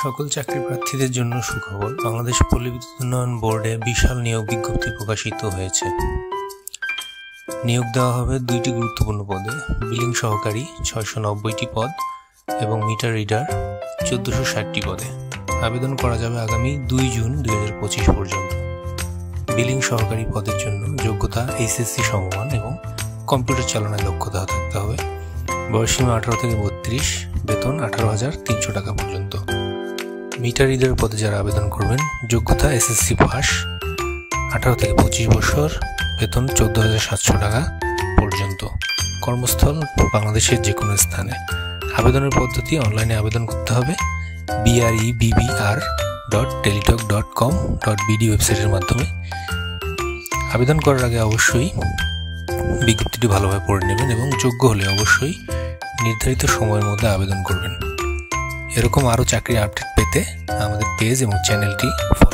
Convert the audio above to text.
সকল চাকরি প্রার্থীদের জন্য সুখবর। বাংলাদেশ পল্লী বিদ্যুৎ উন্নয়ন বোর্ডে বিশাল নিয়োগ বিজ্ঞপ্তি প্রকাশিত হয়েছে। নিয়োগ দেওয়া হবে 2টি গুরুত্বপূর্ণ পদে, বিলিং সহকারী 690টি পদ এবং মিটার রিডার 1460টি পদে। আবেদন করা যাবে আগামী 2 জুন 2025 পর্যন্ত। বিলিং সহকারী পদের জন্য যোগ্যতা HSC সমমান এবং কম্পিউটার চালনায় দক্ষতা থাকতে হবে। বয়সসীমা 18 থেকে 32, বেতন 18,300 টাকা পর্যন্ত। মিটার রিডার পদে যারা আবেদন করবেন, যোগ্যতা SSC পাস, 18 থেকে 25 বছর, বেতন 14,700 টাকা পর্যন্ত। কর্মস্থল বাংলাদেশের যে কোনো স্থানে। আবেদনের পদ্ধতি অনলাইনে আবেদন করতে হবে brebbr.teletalk.com.bd ওয়েবসাইটের মাধ্যমে। আবেদন করার আগে অবশ্যই বিজ্ঞপ্তিটি ভালোভাবে পড়ে নেবেন এবং যোগ্য হলে অবশ্যই নির্ধারিত সময়ের মধ্যে আবেদন করবেন। এরকম আরও চাকরির আপডেট পেতে আমাদের পেজ এবং চ্যানেলটি ফলো